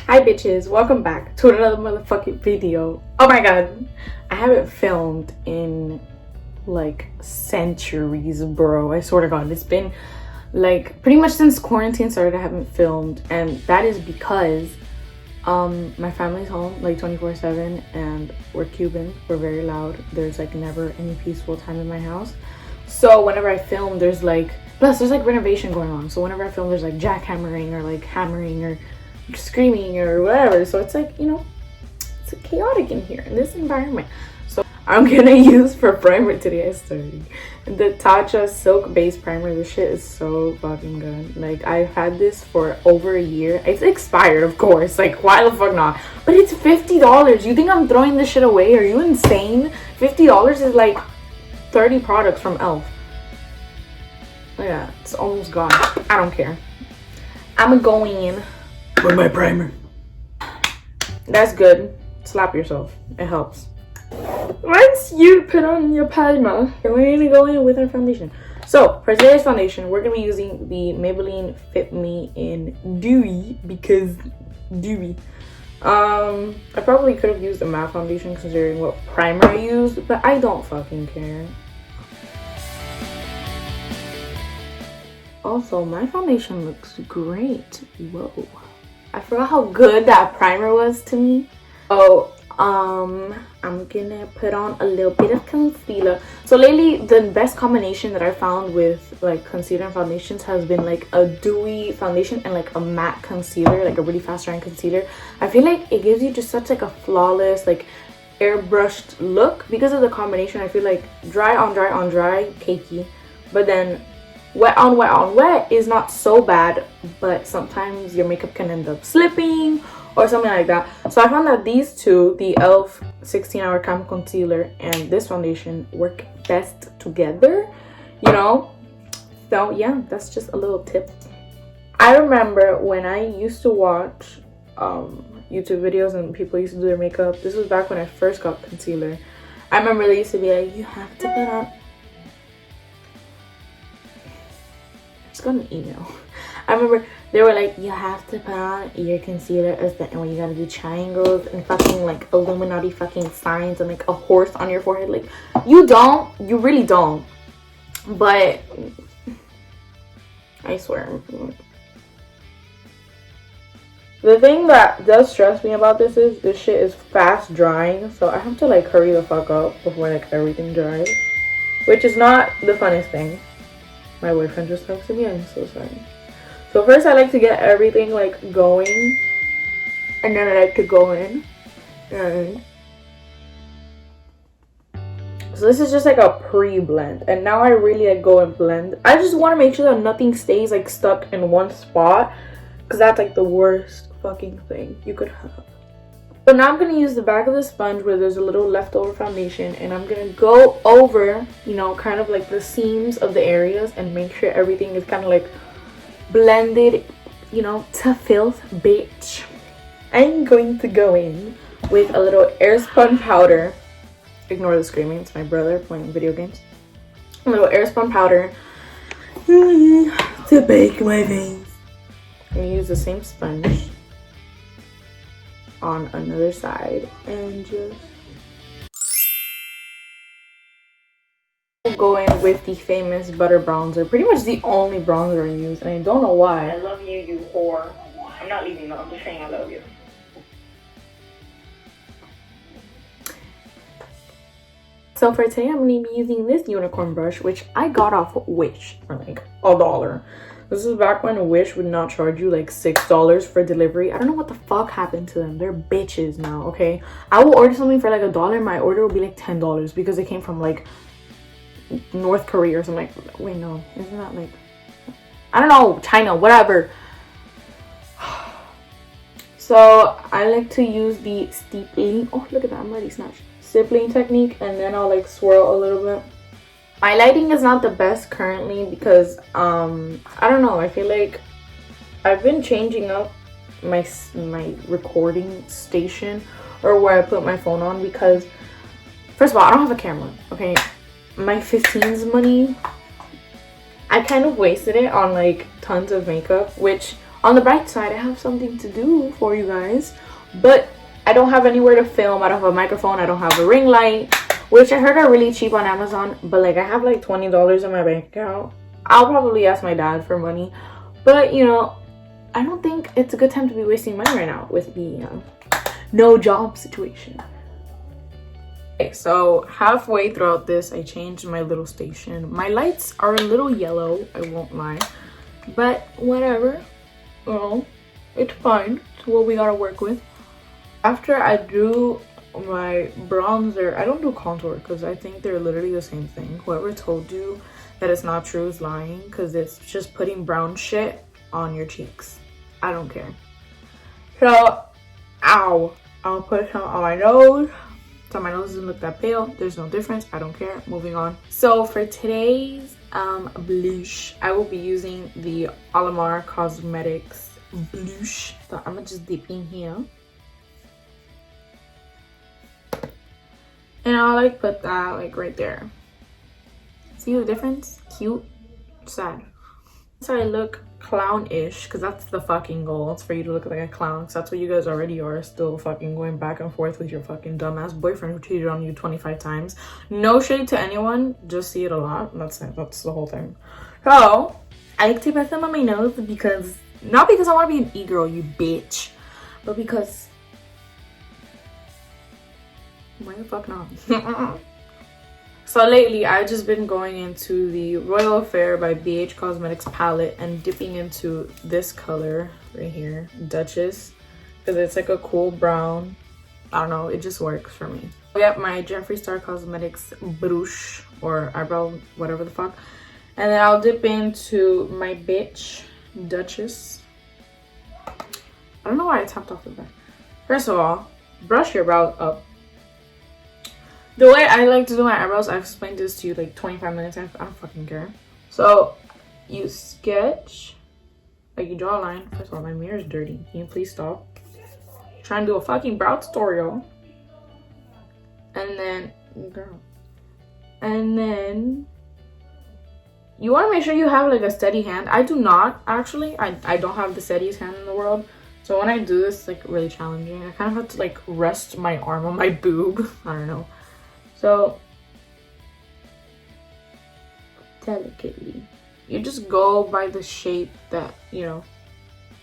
Hi bitches, welcome back to another motherfucking video. Oh my god, I haven't filmed in like centuries, bro. I swear to god, it's been like pretty much since quarantine started I haven't filmed, and that is because my family's home like 24/7 and we're Cuban. We're very loud. There's like never any peaceful time in my house. So whenever I film, there's like renovation going on. So whenever I film, there's like jackhammering or like hammering or screaming or whatever. So it's like, you know, it's chaotic in here in this environment. So I'm gonna use for primer today. I started the Tatcha Silk Base Primer. This shit is so fucking good. Like, I've had this for over a year. It's expired, of course. Like, why the fuck not? But it's $50. You think I'm throwing this shit away? Are you insane? $50 is like 30 products from Elf. Look at that. It's almost gone. I don't care. I'm going in with my primer. That's good. Slap yourself. It helps. Once you put on your primer, we're gonna go in with our foundation. So for today's foundation, we're gonna be using the Maybelline Fit Me in Dewy because dewy. I probably could have used a matte foundation considering what primer I used, but I don't fucking care. Also, my foundation looks great. Whoa. I forgot how good that primer was to me. Oh, I'm gonna put on a little bit of concealer. So lately, the best combination that I found with like concealer and foundations has been like a dewy foundation and like a matte concealer, like a really fast drying concealer. I feel like it gives you just such like a flawless, like airbrushed look because of the combination. I feel like dry on dry on dry, cakey, but then wet on wet on wet is not so bad, but sometimes your makeup can end up slipping or something like that. So I found that these two, the e.l.f. 16-hour Cam Concealer and this foundation, work best together, you know? So yeah, that's just a little tip. I remember when I used to watch YouTube videos and people used to do their makeup. This was back when I first got concealer. I remember they used to be like, you have to put on... I just got an email. I remember they were like, you have to put on your concealer as the and when you gotta do triangles and fucking like Illuminati fucking signs and like a horse on your forehead. Like, you don't, you really don't. But I swear, the thing that does stress me about this is this shit is fast drying, so I have to like hurry the fuck up before like everything dries, which is not the funnest thing. My boyfriend just texted me. I'm so sorry. So first I like to get everything like going, and then I like to go in. And so this is just like a pre-blend, and now I really like go and blend. I just want to make sure that nothing stays like stuck in one spot, because that's like the worst fucking thing you could have. So now I'm going to use the back of the sponge where there's a little leftover foundation, and I'm going to go over, you know, kind of like the seams of the areas and make sure everything is kind of like blended, you know, to filth, bitch. I'm going to go in with a little airspun powder. Ignore the screaming, it's my brother playing video games. A little airspun powder to bake my veins. I'm going to use the same sponge on another side and just go in with the famous butter bronzer. Pretty much the only bronzer I use, and I don't know why. I love you, you whore. I'm not leaving though, I'm just saying I love you. So for today, I'm going to be using this unicorn brush, which I got off Wish for like $1. This is back when Wish would not charge you like $6 for delivery. I don't know what the fuck happened to them. They're bitches now, okay? I will order something for like $1. My order will be like $10 because it came from like North Korea or something. Like, wait, no. Isn't that like... I don't know. China, whatever. So I like to use the steepling. Oh, look at that. I'm already snatched. Stippling technique, and then I'll like swirl a little bit. My lighting is not the best currently because I don't know, I feel like I've been changing up my recording station or where I put my phone on, because first of all, I don't have a camera, okay? My 15's money, I kind of wasted it on like tons of makeup, which on the bright side, I have something to do for you guys, but I don't have anywhere to film. I don't have a microphone. I don't have a ring light, which I heard are really cheap on Amazon, but like I have like $20 in my bank account. I'll probably ask my dad for money, but you know, I don't think it's a good time to be wasting money right now with the no job situation. Okay, so halfway throughout this, I changed my little station. My lights are a little yellow, I won't lie, but whatever. Well, it's fine. It's what we gotta work with. After I do my bronzer, I don't do contour because I think they're literally the same thing. Whoever told you that it's not true is lying, because it's just putting brown shit on your cheeks. I don't care. So, I'll put some on my nose. So my nose doesn't look that pale. There's no difference. I don't care. Moving on. So for today's blush, I will be using the Alamar Cosmetics blush. So I'm gonna just dip in here. And I'll like put that like right there. See the difference? Cute, sad. So I look clown-ish, because that's the fucking goal. It's for you to look like a clown, because that's what you guys already are, still fucking going back and forth with your fucking dumbass boyfriend who cheated on you 25 times. No shade to anyone, just see it a lot. That's it. That's the whole thing. So I like to put them on my nose because, not because I want to be an e-girl, you bitch, but because why the fuck not? So lately, I've just been going into the Royal Affair by BH Cosmetics palette and dipping into this color right here, Duchess, because it's like a cool brown. I don't know, it just works for me. I got my Jeffree Star Cosmetics brush or eyebrow, whatever the fuck. And then I'll dip into my bitch, Duchess. I don't know why I tapped off the back. First of all, brush your brows up. The way I like to do my eyebrows, I've explained this to you like 25 minutes. I don't fucking care. So, you sketch, like you draw a line. First of all, my mirror's dirty. Can you please stop? I'm trying to do a fucking brow tutorial. And then, girl. And then, you want to make sure you have like a steady hand. I do not, actually. I don't have the steadiest hand in the world. So when I do this, it's like really challenging. I kind of have to like rest my arm on my boob. I don't know. So, delicately, you just go by the shape that, you know,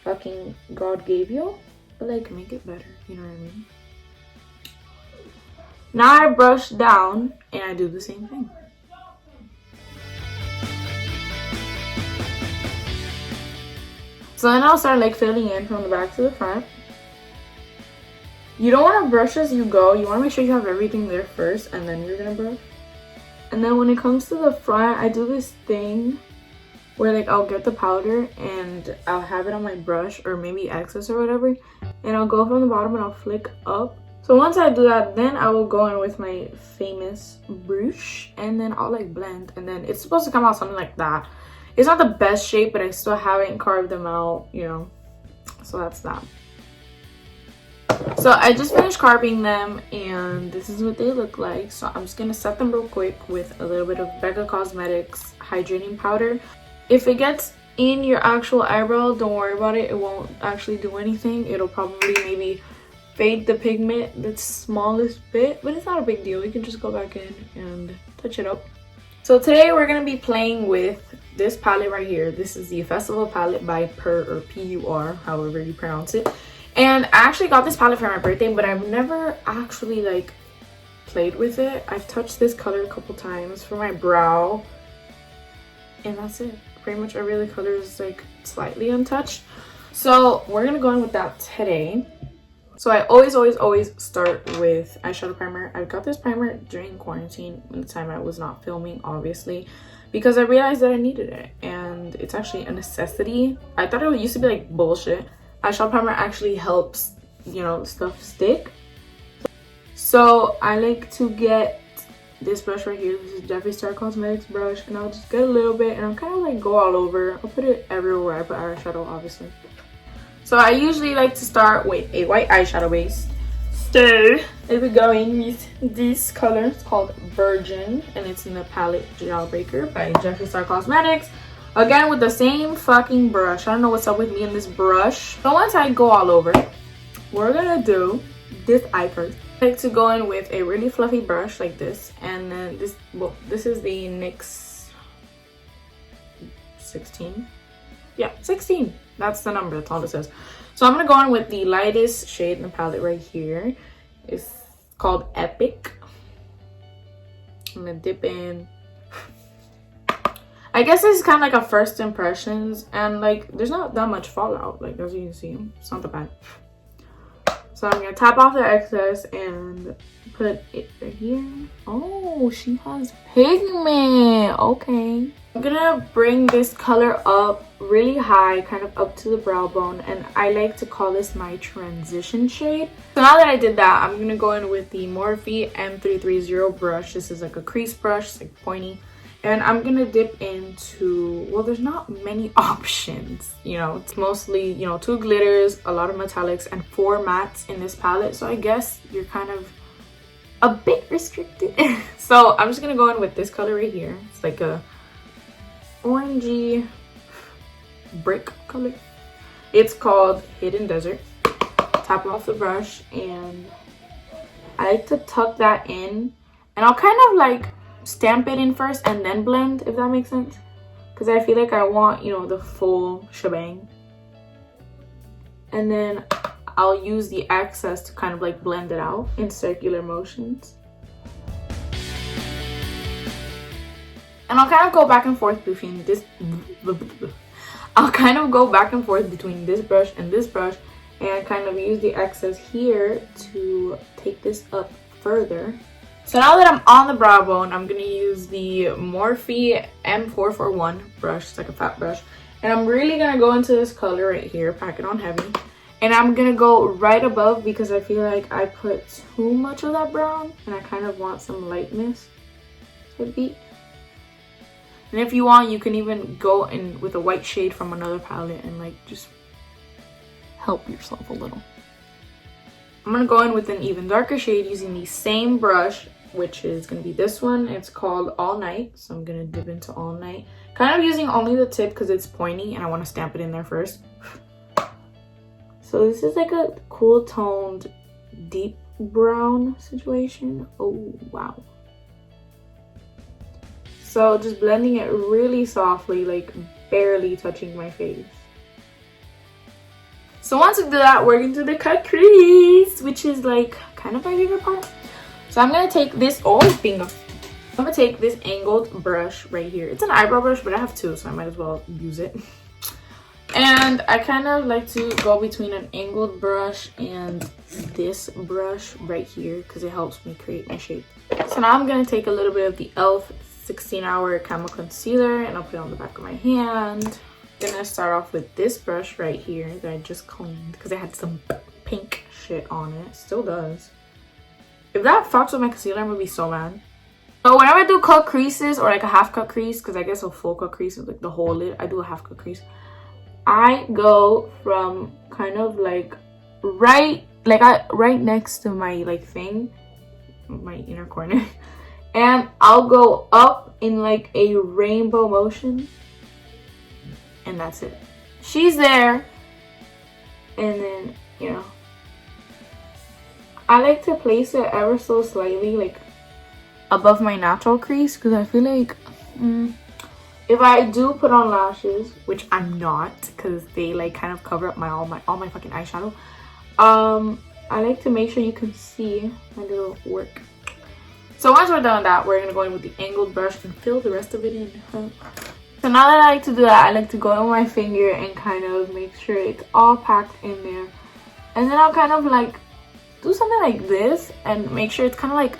fucking God gave you, but like make it better, you know what I mean? Now I brush down and I do the same thing. So then I'll start like filling in from the back to the front. You don't want to brush as you go. You want to make sure you have everything there first and then you're going to brush. And then when it comes to the front, I do this thing where like I'll get the powder and I'll have it on my brush or maybe excess or whatever. And I'll go from the bottom and I'll flick up. So once I do that, then I will go in with my famous brush and then I'll like blend. And then it's supposed to come out something like that. It's not the best shape, but I still haven't carved them out, you know. So that's that. So I just finished carving them and this is what they look like. So I'm just gonna set them real quick with a little bit of Becca Cosmetics hydrating powder. If it gets in your actual eyebrow, don't worry about it. It won't actually do anything. It'll probably maybe fade the pigment the smallest bit, but it's not a big deal. You can just go back in and touch it up. So today we're gonna be playing with this palette right here. This is the Festival palette by PUR or PUR, however you pronounce it. And I actually got this palette for my birthday, but I've never actually like played with it. I've touched this color a couple times for my brow and that's it. Pretty much every other color is like slightly untouched. So we're gonna go in with that today. So I always start with eyeshadow primer. I got this primer during quarantine, in the time I was not filming, obviously, because I realized that I needed it and it's actually a necessity. I thought it used to be like bullshit. Eyeshadow primer actually helps, you know, stuff stick. So I like to get this brush right here. This is Jeffree Star Cosmetics brush, and I'll just get a little bit and I'll kind of like go all over. I'll put it everywhere where I put eyeshadow, obviously. So I usually like to start with a white eyeshadow base. So I will go in with this color. It's called Virgin and it's in the palette Jailbreaker by Jeffree Star Cosmetics. Again, with the same fucking brush. I don't know what's up with me and this brush. So once I go all over, we're gonna do this eye first. I like to go in with a really fluffy brush like this. And then this, well, this is the NYX 16. Yeah, 16. That's the number. That's all it says. So I'm gonna go in with the lightest shade in the palette right here. It's called Epic. I'm gonna dip in. I guess this is kind of like a first impressions, and like there's not that much fallout, like as you can see. It's not that bad. So I'm gonna tap off the excess and put it right here. Oh, she has pigment. Okay. I'm gonna bring this color up really high, kind of up to the brow bone, and I like to call this my transition shade. So now that I did that, I'm gonna go in with the Morphe M330 brush. This is like a crease brush, it's like pointy. And I'm gonna dip into, well, there's not many options, you know. It's mostly, you know, 2 glitters, a lot of metallics, and 4 mattes in this palette. So I guess you're kind of a bit restricted. So I'm just gonna go in with this color right here. It's like a orangey brick color. It's called Hidden Desert. Tap off the brush, and I like to tuck that in, and I'll kind of like stamp it in first and then blend, if that makes sense, because I feel like I want, you know, the full shebang. And then I'll use the excess to kind of like blend it out in circular motions. And I'll kind of go back and forth between this brush and this brush, and kind of use the excess here to take this up further. So now that I'm on the brow bone, I'm going to use the Morphe M441 brush. It's like a fat brush. And I'm really going to go into this color right here, pack it on heavy. And I'm going to go right above because I feel like I put too much of that brown. And I kind of want some lightness to be. And if you want, you can even go in with a white shade from another palette and like just help yourself a little. I'm going to go in with an even darker shade using the same brush, which is going to be this one. It's called All Night. So I'm going to dip into All Night. Kind of using only the tip because it's pointy and I want to stamp it in there first. So this is like a cool toned deep brown situation. Oh, wow. So just blending it really softly, like barely touching my face. So once we do that, we're going to do the cut crease, which is like kind of my favorite part. So I'm going to take this, I'm going to take this angled brush right here. It's an eyebrow brush, but I have 2, so I might as well use it. And I kind of like to go between an angled brush and this brush right here because it helps me create my shape. So now I'm going to take a little bit of the e.l.f. 16-hour Camo Concealer and I'll put it on the back of my hand. Gonna start off with this brush right here that I just cleaned because it had some pink shit on it. Still does. If that fucks with my concealer, I'm gonna be so mad. So whenever I do cut creases or like a half cut crease, because I guess a full cut crease is like the whole lid, I do a half cut crease. I go from kind of like right next to my like thing, my inner corner, and I'll go up in like a rainbow motion. And that's it. She's there. And then, you know, I like to place it ever so slightly, like above my natural crease, because I feel like if I do put on lashes, which I'm not, because they like kind of cover up all my fucking eyeshadow, I like to make sure you can see my little work. So once we're done with that, we're gonna go in with the angled brush and fill the rest of it in. So now that I like to do that, I like to go on my finger and kind of make sure it's all packed in there. And then I'll kind of like do something like this and make sure it's kind of like,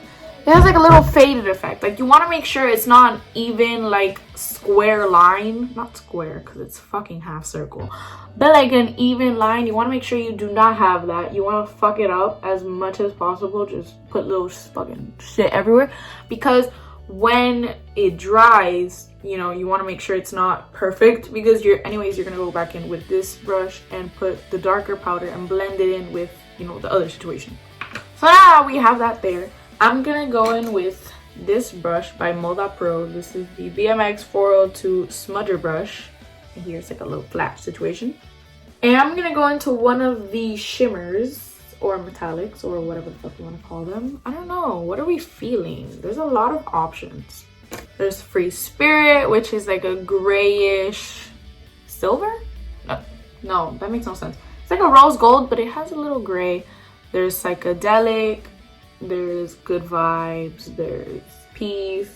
it has like a little faded effect. Like you want to make sure it's not an even like square line. Not square because it's fucking half circle. But like an even line. You want to make sure you do not have that. You want to fuck it up as much as possible. Just put little fucking shit everywhere. Because when it dries, you know, you want to make sure it's not perfect because you're gonna go back in with this brush and put the darker powder and blend it in with, you know, the other situation. So now we have that there. I'm gonna go in with this brush by PUR. This is the BMX 402 smudger brush. And here's like a little flat situation. And I'm gonna go into one of the shimmers or metallics or whatever the fuck you want to call them. I don't know. What are we feeling? There's a lot of options. There's Free Spirit, which is like a grayish silver. No, that makes no sense. It's like a rose gold, but it has a little gray. There's Psychedelic. There's Good Vibes. There's Peace.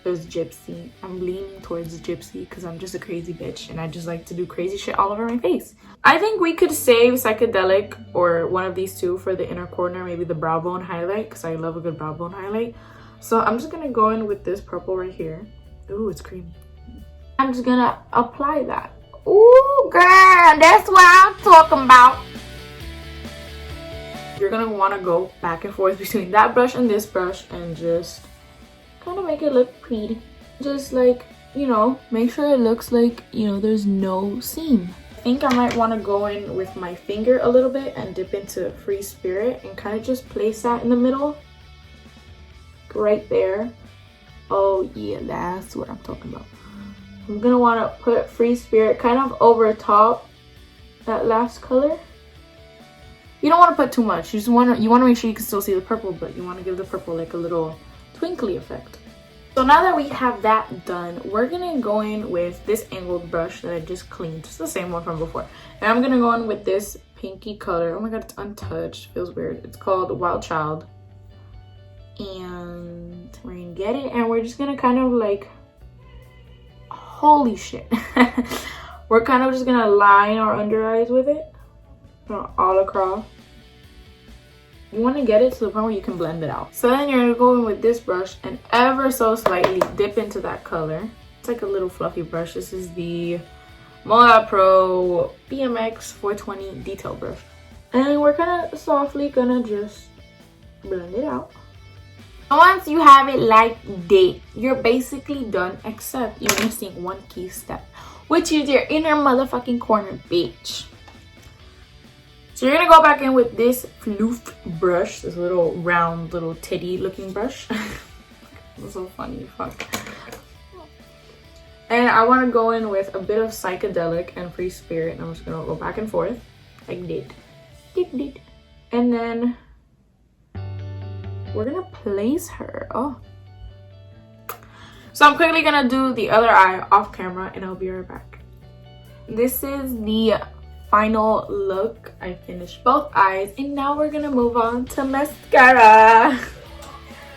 There's Gypsy. I'm leaning towards Gypsy because I'm just a crazy bitch and I just like to do crazy shit all over my face. I think we could save Psychedelic or one of these two for the inner corner, maybe the brow bone highlight, because I love a good brow bone highlight. So I'm just gonna go in with this purple right here. Ooh, it's creamy. I'm just gonna apply that. Ooh, girl, that's what I'm talking about. You're gonna want to go back and forth between that brush and this brush and just kind of make it look pretty. Just like, you know, make sure it looks like, you know, there's no seam. I think I might want to go in with my finger a little bit and dip into Free Spirit and kind of just place that in the middle. Right there. Oh yeah, that's what I'm talking about. I'm gonna want to put Free Spirit kind of over top that last color. You don't want to put too much. You want to make sure you can still see the purple, but you want to give the purple like a little twinkly effect. So now that we have that done, we're gonna go in with this angled brush that I just cleaned. It's the same one from before. And I'm gonna go in with this pinky color. Oh my god, it's untouched. Feels weird. It's called Wild Child. And we're gonna get it and we're just gonna kind of like, holy shit. We're kind of just gonna line our under eyes with it. All across. You want to get it to the point where you can blend it out. So then you're going to go in with this brush and ever so slightly dip into that color. It's like a little fluffy brush. This is the PUR BMX 420 detail brush. And we're kind of softly gonna just blend it out. Once you have it like that, you're basically done, except you're missing one key step, which is your inner motherfucking corner, bitch. So you're gonna go back in with this floof brush, this little round, little titty looking brush. It's so funny, fuck. And I want to go in with a bit of Psychedelic and Free Spirit, and I'm just gonna go back and forth like that. And then we're gonna place her. Oh. So I'm quickly gonna do the other eye off camera and I'll be right back. This is the final look. I finished both eyes and now we're gonna move on to mascara.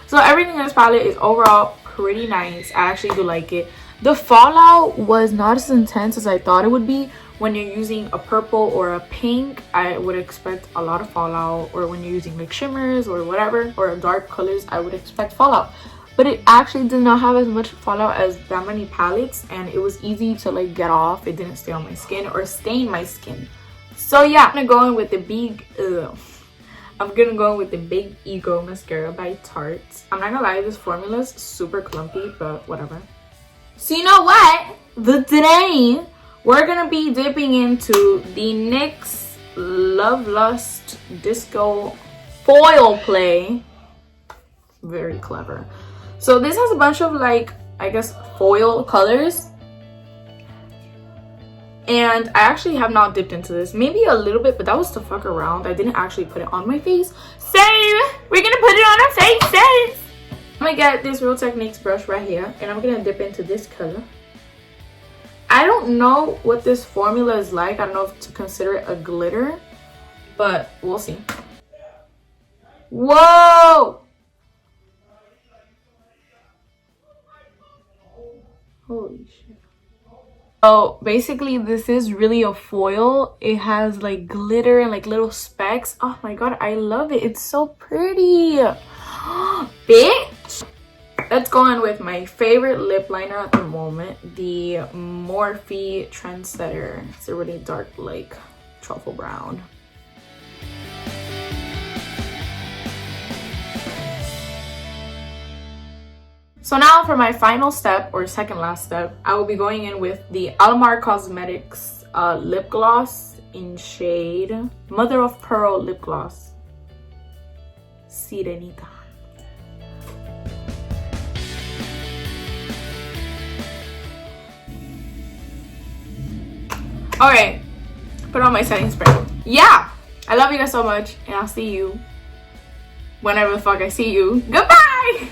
So everything in this palette is overall pretty nice. I actually do like it. The fallout was not as intense as I thought it would be. When you're using a purple or a pink, I would expect a lot of fallout, or when you're using like shimmers or whatever, or dark colors, I would expect fallout. But it actually did not have as much fallout as that many palettes, and it was easy to like get off. It didn't stay on my skin or stain my skin. So yeah, I'm gonna go in with the Big Ego mascara by Tarte. I'm not gonna lie, this formula is super clumpy, but whatever. So you know what? Today we're gonna be dipping into the NYX Love Lust Disco Foil Play. Very clever. So this has a bunch of like, I guess, foil colors. And I actually have not dipped into this. Maybe a little bit, but that was to fuck around. I didn't actually put it on my face. So we're gonna put it on our faces. I'm gonna get this Real Techniques brush right here, and I'm gonna dip into this color. I don't know what this formula is like. I don't know if to consider it a glitter, but we'll see. Whoa! Holy shit. So basically this is really a foil. It has like glitter and like little specks. Oh my god, I love it. It's so pretty. Bitch! Let's go in with my favorite lip liner at the moment, the Morphe Trendsetter. It's a really dark like truffle brown. So now for my final step, or second last step, I will be going in with the Alamar Cosmetics lip gloss in shade Mother of Pearl lip gloss, Sirenita. Okay, put on my setting spray. Yeah, I love you guys so much, and I'll see you whenever the fuck I see you. Goodbye.